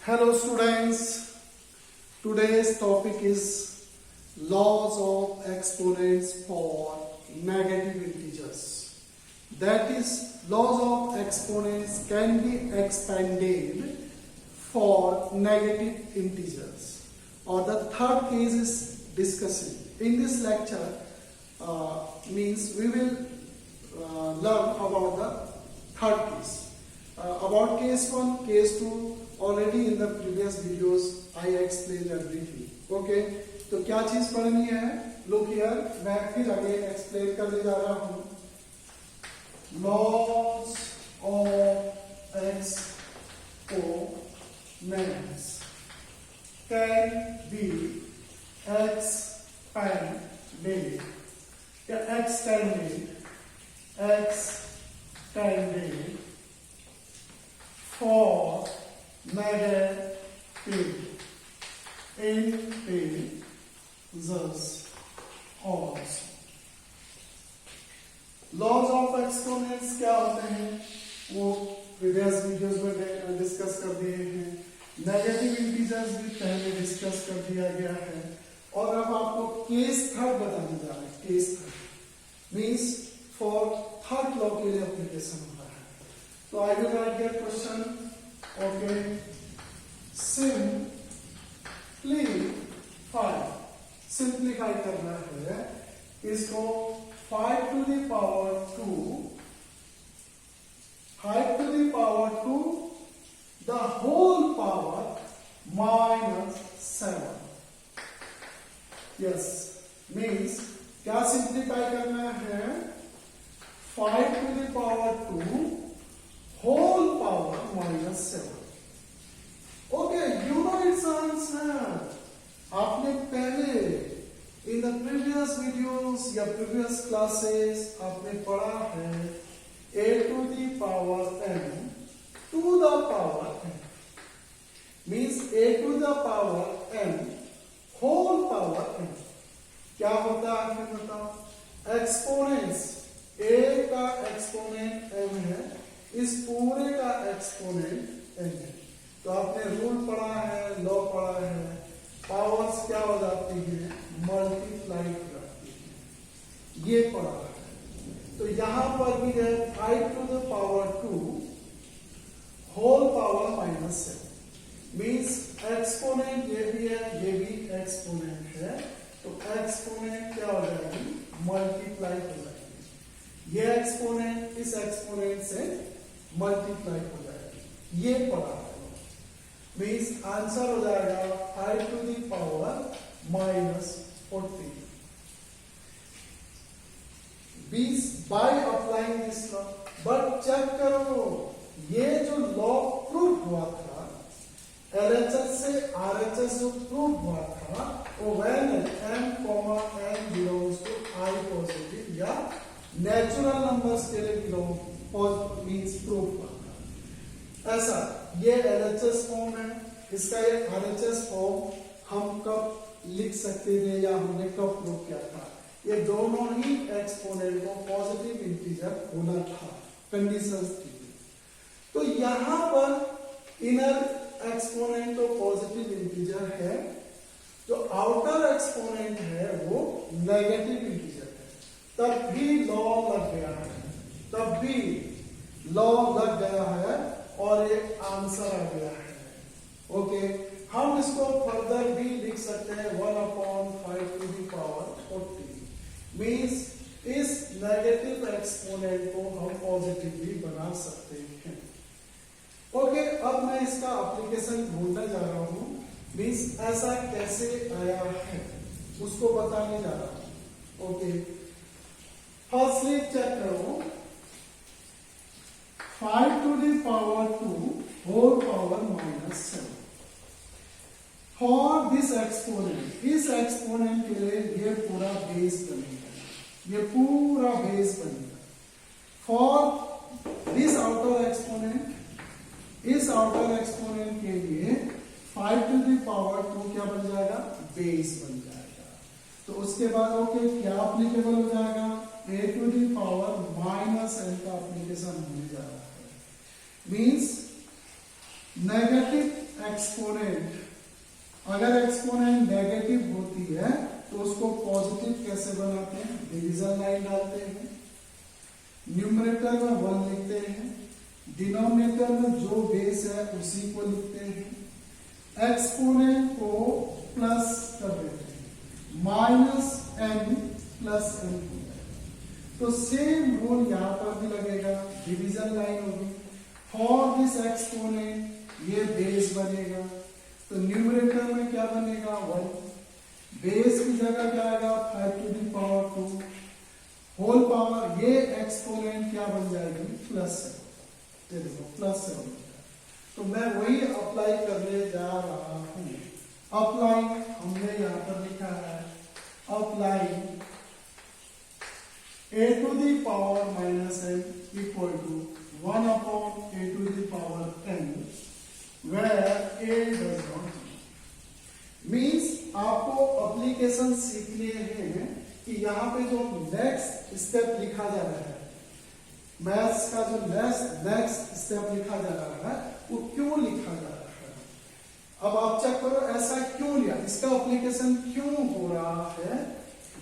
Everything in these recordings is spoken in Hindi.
Hello students, today's topic is laws of exponents for negative integers. That is, laws of exponents can be expanded for negative integers. Or the third case is discussing. In this lecture, means we will learn about the third case. About case 1, case 2, already in the previous videos I explained everything. Okay, तो क्या चीज पढ़नी है? Look here, मैं फिर आगे explain करने जा रहा हूँ. Laws of exponents can be expanded for negative integers also. Laws of exponents क्या होते हैं वो प्रीवियस वीडियोस में डिस्कस कर दिए हैं. नेगेटिव इंटीजर्स भी पहले डिस्कस कर दिया गया है. और अब आपको केस थर्ड बताने जा रहे हैं. Case third means for third law के लिए एप्लीकेशन हो रहा है. तो I will write here question. Okay, simplify करना है इसको 5 to the power 2 the whole power minus 7. Yes, means क्या सिंप्लीफाई करना है? 5 to the power 2 whole power minus 7. Okay, you know its answer. आपने पहले in the previous videos या previous classes आपने पढ़ा है a to the power n to the power n means a to the power n whole power n. क्या होता है फिर बताओ? एक्सपोनेंट्स a का एक्सपोनेंट m है, इस पूरे का एक्सपोनेंट n है. तो आपने रूल पढ़ा है, लॉ पढ़ा है, पावर्स क्या हो जाती है? मल्टीप्लाई हो जाती है. ये पढ़ा है. तो यहां पर भी है 5 to the power 2 whole power minus 7 means exponent ये भी है, ये भी एक्सपोनेंट है. तो एक्सपोनेंट क्या हो जाएगी? मल्टीप्लाई हो जाएगी. ये एक्सपोनेंट इस एक्सपोनेंट से मल्टीप्लाई हो जाएगी. ये पढ़ा है. मीन्स आंसर हो जाएगा 5 to the power minus 40. By applying this law. But check करो, ये जो लॉ प्रूव हुआ था एलएचएस से आरएचएस जो प्रूव हुआ था वो when m, n belongs to i positive या नेचुरल नंबर्स के लिए बिलोंग मींस प्रूव हुआ था. ऐसा ये एलएचएस फॉर्म है, इसका ये आरएचएस फॉर्म हम कब लिख सकते थे या हमने कब प्रूव किया था? ये दोनों ही एक्सपोनेंट को पॉजिटिव इंटीजर होना था, कंडीशंस थी. तो यहां पर इनर एक्सपोनेंट तो पॉजिटिव इंटीजर है, जो आउटर एक्सपोनेंट है वो नेगेटिव इंटीजर है. तब भी लॉ लग गया है और एक आंसर आ गया है. ओके, हम इसको फर्दर भी लिख सकते हैं 1/5 to the power 40 मीन्स इस नेगेटिव एक्सपोनेंट को हम पॉजिटिवली बना सकते हैं. ओके, अब मैं इसका एप्लीकेशन ढूंढने जा रहा हूं. मीन्स ऐसा कैसे आया है उसको बताने जा रहा हूं. ओके, फर्स्टली चेक करो 5 to the power 2 whole power minus 7. For this exponent, इस एक्सपोनेंट के लिए ये पूरा बेस बनेगा, ये पूरा बेस बनेगा. फॉर दिस आउटर एक्सपोनेंट, इस आउटर एक्सपोनेंट के लिए 5 to the power 2 क्या बन जाएगा? बेस बन जाएगा. तो उसके बाद ओके क्या एप्लीकेबल हो जाएगा? a to the power minus n का एप्लीकेशन होने जा रहा है. मीन्स नेगेटिव एक्सपोनेंट, अगर एक्सपोनेंट नेगेटिव होती है तो उसको पॉजिटिव कैसे बनाते हैं? डिवीजन लाइन डालते हैं, न्यूमरेटर में 1 लिखते हैं, डिनोमिनेटर में जो बेस है उसी को लिखते हैं, एक्सपोनेंट को प्लस कर देते हैं, माइनस n प्लस n। तो सेम रूल यहां पर भी लगेगा, डिवीजन लाइन होगी। फॉर दिस एक्सपोनेंट ये बेस बनेगा, तो न्यूमरेटर में क्या बनेगा? 1, बेस की जगह क्या आएगा? 5 to the power 2 whole power, ये एक्सपोनेंट क्या बन जाएगी? प्लस 7। ये देखो प्लस 7। तो मैं वही अप्लाई करने जा रहा हूं। अप्लाई हमने यहां पर लिखा है, apply a to the power minus n equal to 1 upon a to the power n where a does not means आपको एप्लीकेशन सीखने हैं कि यहाँ पे जो नेक्स्ट स्टेप लिखा जा रहा है, मैथ्स का जो नेक्स्ट स्टेप लिखा जा रहा है वो क्यों लिखा जा रहा है। अब आप चेक करो ऐसा क्यों लिया, इसका एप्लीकेशन क्यों हो रहा है।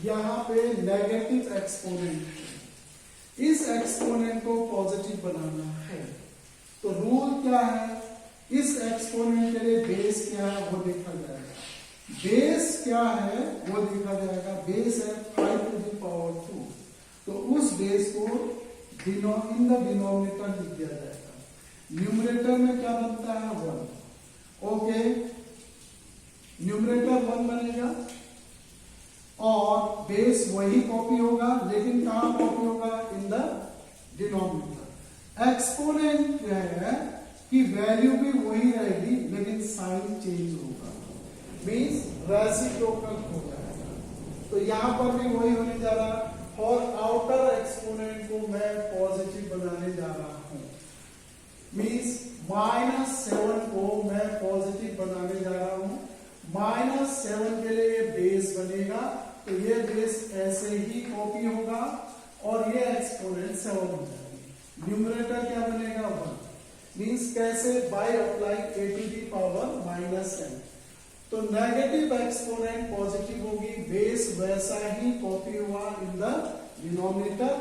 यहाँ पे नेगेटिव एक्सपोनेंट है, इस एक्सपोनेंट को पॉजिटिव बनाना है। तो रूल क्या है? इस एक्सपोनेंट के लिए बेस क्या है वो देखा जाएगा। बेस क्या है वो देखा जाएगा। बेस है 5 टू द पावर 2, तो उस बेस को इन द डिनोमिनेटर लिख दिया जाएगा। न्यूमरेटर में क्या बनता है? 1। ओके, न्यूमरेटर 1 बनेगा और बेस वही कॉपी होगा, लेकिन कहां कॉपी होगा? In the denominator. एक्सपोनेंट क्या है कि वैल्यू भी वही रहेगी लेकिन साइन चेंज होगा, मीन्स रेसिप्रोकल हो जाएगा। तो यहां पर भी वही होने जा रहा है। और आउटर एक्सपोनेंट को मैं पॉजिटिव बनाने जा रहा हूं, मीन्स -7 को मैं पॉजिटिव बनाने जा रहा हूं। -7 के लिए बेस बनेगा, तो ये बेस ऐसे ही कॉपी होगा और ये एक्सपोनेंट 7 हो जाएगी। न्यूमरेटर क्या बनेगा? 1। मीन्स कैसे? Bye apply a to the power -n। तो नेगेटिव एक्सपोनेंट पॉजिटिव होगी, बेस वैसा ही कॉपी हुआ इन द डिनोमिनेटर,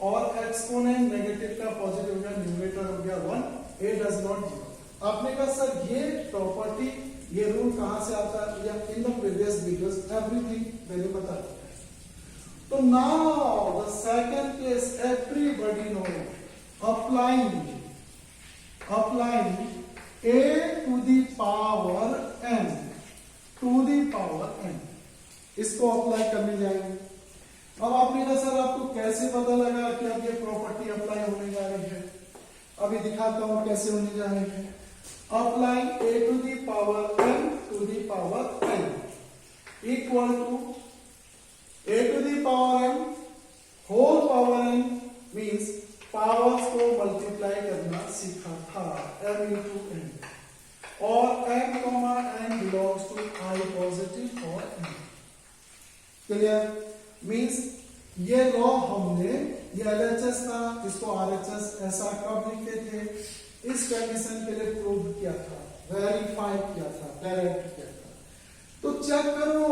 और एक्सपोनेंट नेगेटिव का पॉजिटिव हो गया, न्यूमरेटर हो गया 1, a डज नॉट 0। आपने कहा सर ये प्रॉपर्टी, ये रूल कहां से आता है? या in the previous videos everything मैंने बता दिया। तो now the second case everybody know, applying a to the power n to the power n, इसको अप्लाई करने जाएंगे। अब आपने कहा सर आपको कैसे पता लगा कि अब ये प्रॉपर्टी अप्लाई होने जा रही है? अभी दिखाता हूं कैसे होने जा रही है। Apply a to the power n to the power n equal to a to the power n whole power n, means powers को मल्टीप्लाई करना सीखा था, m into n, और m, n belongs to I positive और n। क्लियर? मीन्स ये लॉ हमने, ये LHS था, इसको RHS ऐसा कब लिखते थे? इस कंडीशन के लिए प्रूव किया था, वेरीफाई किया था, डायरेक्ट किया था। तो चेक करो,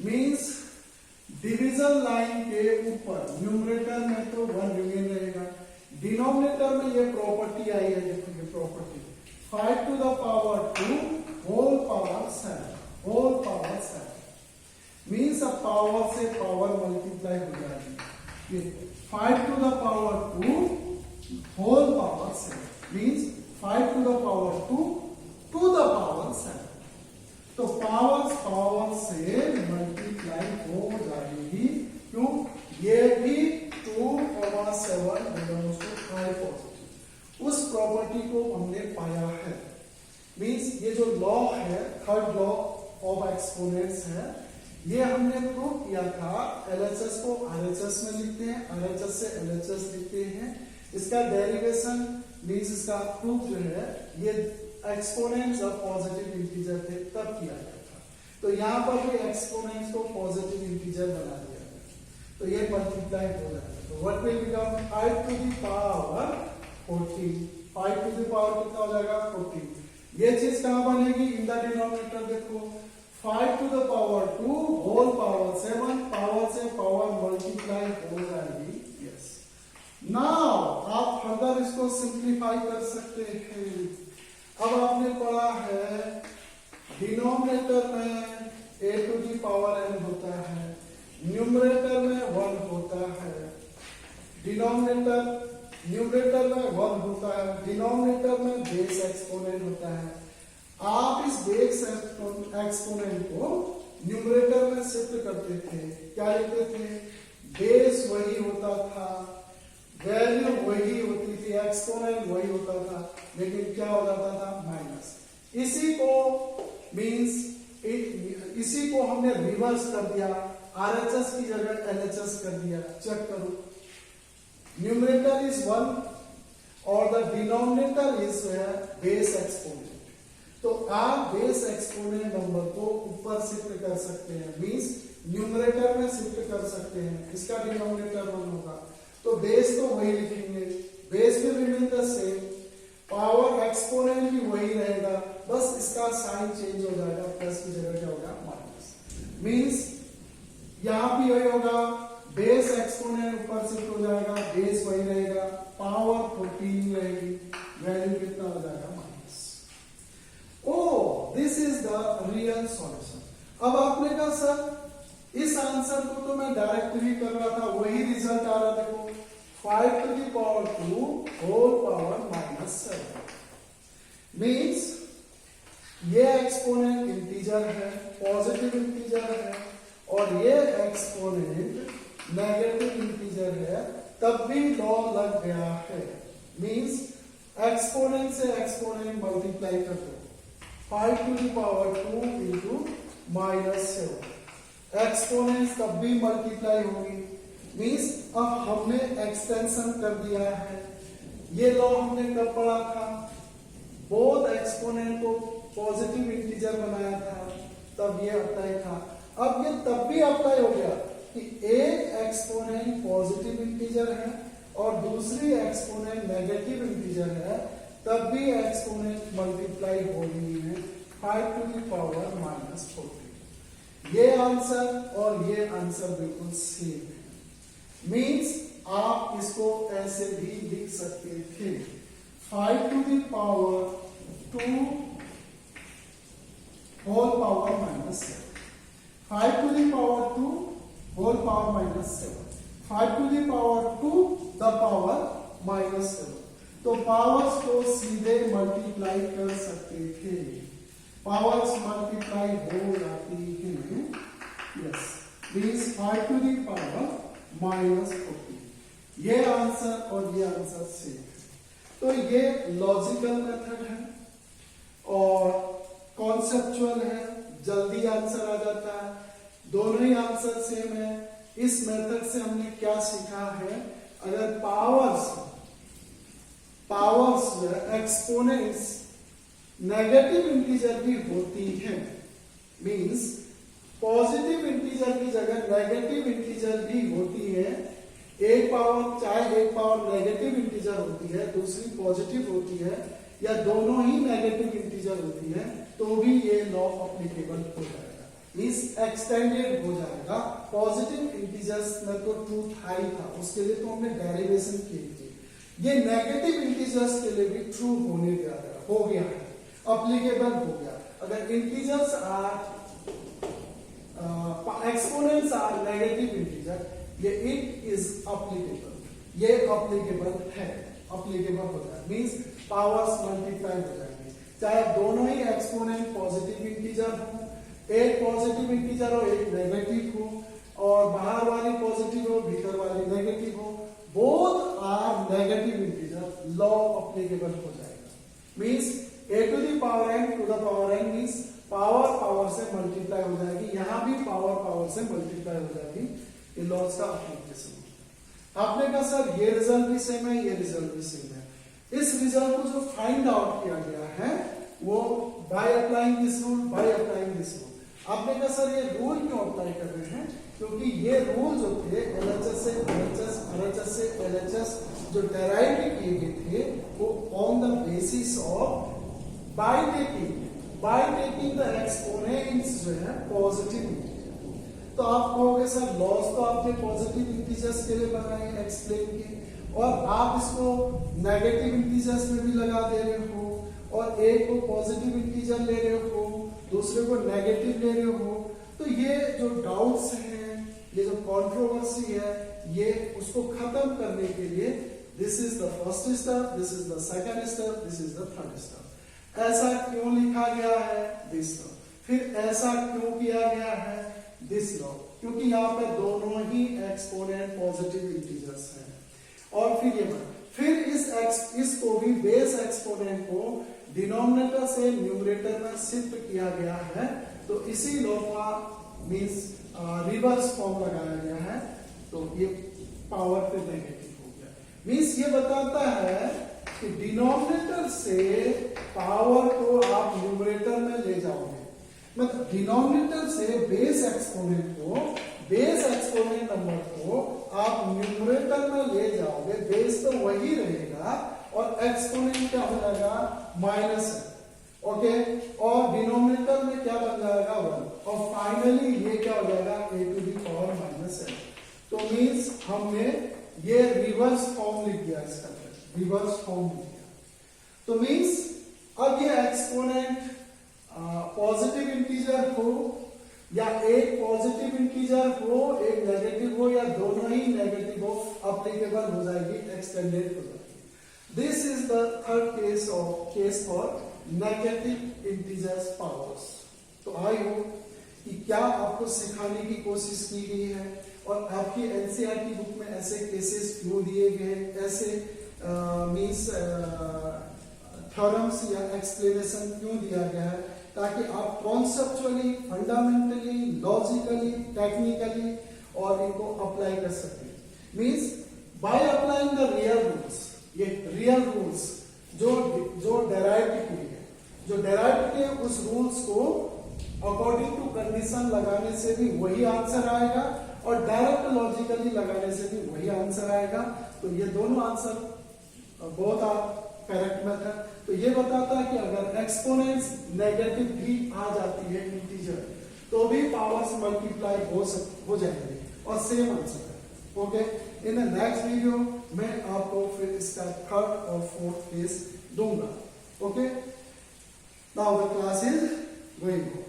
मीन्स डिवीजन लाइन के ऊपर न्यूमरेटर में तो 1 रिमेन रहेगा, डिनोमिनेटर में ये प्रॉपर्टी आई है, देखो ये property 5 to the power 2 whole power 7 means अब पावर से पावर मल्टीप्लाई हो जाएगी। ये 5 to the power 2 whole power 7 means 5 to the power 2 to the power 7। तो पावर से मल्टीप्लाई हो जाएगी, क्यों? ये भी 2, 7 बिलोंग्स टू I पॉजिटिव। उस प्रॉपर्टी को हमने पाया है, मीन्स ये जो लॉ है, थर्ड लॉ ऑफ एक्सपोनेंट्स है, ये हमने प्रूव किया था। LHS को RHS में लिखते हैं, RHS से LHS लिखते हैं। इसका डेरिवेशन मीन्स इसका प्रूफ जो है, ये एक्सपोनेंट्स ऑफ पॉजिटिव इंटीजर थे तब किया गया था। तो यहाँ पर भी एक्सपोनेंट्स को पॉजिटिव इंटीजर बना दिया गया, तो ये मल्टीप्लाई हो जाता है। तो what will become 5 to the power 14। 5 to the power कितना हो जाएगा? 14। ये चीज कहां बनेगी? इन द डिनोमिनेटर देखो 5 to the power 2 whole power 7 power से पावर मल्टीप्लाई हो जाएगी। यस, नाउ आप फर्दर इसको सिंप्लीफाई कर सकते हैं। अब आपने पढ़ा है डिनोमिनेटर में a to the power n होता है, न्यूमरेटर में 1 होता है, न्यूमरेटर में 1 होता है, डिनोमिनेटर में बेस एक्सपोनेंट होता है। आप इस बेस एक्सपोनेंट को न्यूमरेटर में शिफ्ट करते थे, क्या लिखते थे? बेस वही होता था, वैल्यू वही होती थी, एक्सपोनेंट वही होता था, लेकिन क्या हो जाता था? माइनस। इसी को हमने रिवर्स कर दिया, आरएचएस की जगह एलएचएस कर दिया। चेक करो, न्यूमरेटर इज 1 और the denominator is base exponent. तो आप बेस एक्सपोनेंट नंबर को ऊपर शिफ्ट कर सकते हैं, मींस न्यूमरेटर में शिफ्ट कर सकते हैं। इसका डिनोमिनेटर 1 होगा तो बेस तो वही लिखेंगे, base will remain the same, power exponent भी वही रहेगा, बस इसका साइन चेंज हो जाएगा, प्लस की जगह क्या होगा? माइनस। मींस यहां भी वही होगा, बेस एक्सपोनेंट ऊपर शिफ्ट हो जाएगा, बेस वही रहेगा, पावर 14 रहेगी, वैल्यू कितना हो जाएगा? Minus. Oh, this is the real solution. अब आपने कहा सर इस आंसर को तो मैं डायरेक्ट ही कर रहा था, वही रिजल्ट आ रहा, देखो 5 to the power 2 whole power -7 means ये एक्सपोनेंट इंटीजर है, पॉजिटिव इंटीजर है, और ये एक्सपोनेंट नेगेटिव इंटीजर है, तब भी लॉ लग गया है। मींस एक्सपोनेंट से एक्सपोनेंट मल्टीप्लाई कर दो, 5 to the power 2 into -7, exponent तब भी मल्टीप्लाई होगी। मींस अब हमने एक्सटेंशन कर दिया है। ये लॉ हमने कब पढ़ा था? बोथ एक्सपोनेंट को पॉजिटिव इंटीजर बनाया था, तब ये अप्लाई था। अब ये तब भी अप्लाई हो गया कि एक एक्सपोनेंट पॉजिटिव इंटीजर है और दूसरी एक्सपोनेंट नेगेटिव इंटीजर है, तब भी एक्सपोनेंट मल्टीप्लाई हो रही है 5 टू द पावर -14। ये आंसर और ये आंसर बिल्कुल सेम है। मींस आप इसको ऐसे भी लिख सकते थे, 5 to the power 2 whole power -7, 5 to the power 2 whole power -7, 5 to the power 2 the power -7। तो पावर्स को सीधे मल्टीप्लाई कर सकते थे, पावर्स मल्टीप्लाई हो जाती है। Yes, means 5 to the power -14। ये आंसर और ये आंसर सेम है। तो ये लॉजिकल मेथड है और कॉन्सेप्चुअल है, जल्दी आंसर आ जाता है, दोनों ही आंसर सेम है। इस मेथड से हमने क्या सीखा है? अगर पावर्स एक्सपोनेंट्स नेगेटिव इंटीजर भी होती है, मींस पॉजिटिव इंटीजर की जगह नेगेटिव इंटीजर भी होती है, एक पावर चाहे एक पावर नेगेटिव इंटीजर होती है, दूसरी पॉजिटिव होती है, या दोनों ही नेगेटिव इंटीजर होती है, तो भी ये लॉ अप्लीकेबल हो जाएगा, मींस एक्सटेंडेड हो जाएगा। पॉजिटिव इंटीजर्स में तो ट्रूथ हाई था, उसके लिए तो हमने डेरिवेशन की थी। ये नेगेटिव इंटीजर्स के लिए भी ट्रू होने हो गया है, अप्लीकेबल हो गया। अगर integers are exponents are negative integer, ये इट इज अप्लीकेबल, ये अप्लीकेबल है, अप्लीकेबल हो जाए, मींस पावर्स मल्टीप्लाई हो जाएंगे, चाहे दोनों ही एक्सपोनेंट पॉजिटिव इंटीजर हो, एक पॉजिटिव इंटीजर हो एक नेगेटिव हो, और बाहर वाली पॉजिटिव हो भीतर वाली नेगेटिव हो, both are negative integer, law applicable हो जाएगा। Means a to the power n to the power n means power power से मल्टीप्लाई हो जाएगी, यहां भी पावर पावर से मल्टीप्लाई हो जाएगी। ये लॉज का एप्लीकेशन। आपने कहा सर ये रिजल्ट भी सेम है, ये रिजल्ट भी सेम है। इस रिजल्ट को जो फाइंड आउट किया गया है वो bye applying this rule, bye applying this rule. आपने कहा सर ये रूल क्यों अप्लाई कर रहे हैं? क्योंकि ये रूल जो थे एलएचएस से एलएचएस, आरएचएस से एलएचएस जो डेराइव किए गए थे, वो on the basis of by taking the exponents जो है पॉजिटिव। तो आप कहोगे सर लॉस तो आपने पॉजिटिव इंटीजर्स के लिए बनाए एक्सप्लेन किए, और आप इसको नेगेटिव इंटीजर्स में भी लगा दे रहे हो, और एक को पॉजिटिव इंटीजर ले रहे हो, दूसरे को नेगेटिव ले रहे हो। तो ये जो डाउट्स हैं, ये जो कंट्रोवर्सी है, ये उसको खत्म करने के लिए this is the first step, this is the second step, this is the third step. ऐसा क्यों लिखा गया है दिस लॉ, फिर ऐसा क्यों किया गया है दिस लॉ, क्योंकि यहाँ पे दोनों ही एक्सपोनेंट पॉजिटिव इंटीजर्स हैं। और फिर इसको भी बेस एक्सपोनेंट को डिनोमिनेटर से न्यूमरेटर में शिफ्ट किया गया है। तो इसी लॉ का मींस रिवर्स फॉर्म लगाया गया है, तो ये पावर पे नेगेटिव हो गया। मींस ये बताता है कि डिनोमिनेटर से पावर को आप न्यूमरेटर में ले जाओगे, मतलब डिनोमिनेटर से बेस एक्सपोनेंट नंबर को आप न्यूमरेटर में ले जाओगे, बेस तो वही रहेगा और एक्सपोनेंट क्या हो जाएगा माइनस है, ओके, और डिनोमिनेटर में क्या बन जाएगा 1, और फाइनली ये क्या हो जाएगा a to the power -n। तो मींस हमने ये रिवर्स फॉर्म लिख दिया, इसका रिवर्स फॉर्म लिख दिया। तो मींस अब ये एक्सपोनेंट पॉजिटिव इंटीजर हो या एक पॉजिटिव इंटीजर हो, एक नेगेटिव हो, या दोनों ही नेगेटिव हो, अप्लीकेबल हो जाएगी, एक्सटेंडेड हो जाएगी। This is the third case for negative integers powers. तो आई होप कि क्या आपको सिखाने की कोशिश की गई है, और आपकी एनसीईआरटी बुक में ऐसे केसेस क्यों दिए गए, ऐसे मींस थ्योरम्स या एक्सप्लेनेशन क्यों दिया गया है, ताकि आप कॉन्सेप्चुअली, फंडामेंटली, लॉजिकली, टेक्निकली और इनको अप्लाई कर सकें। Means by applying the real rules, ये रियल रूल्स जो डेराइव्ड किए उस रूल्स को अकॉर्डिंग टू कंडीशन लगाने से भी वही आंसर आएगा, और डायरेक्ट लॉजिकली लगाने से भी वही आंसर आएगा। तो ये दोनों आंसर बहुत करेक्ट मेथड। तो ये बताता है कि अगर एक्सपोनेंट्स नेगेटिव भी आ जाती है इंटीजर, तो भी पावर्स मल्टीप्लाई हो जाएंगे और सेम आंसर है, okay. In the next video मैं आपको फिर इसका थर्ड और फोर्थ केस दूंगा, okay. Now the class is going on.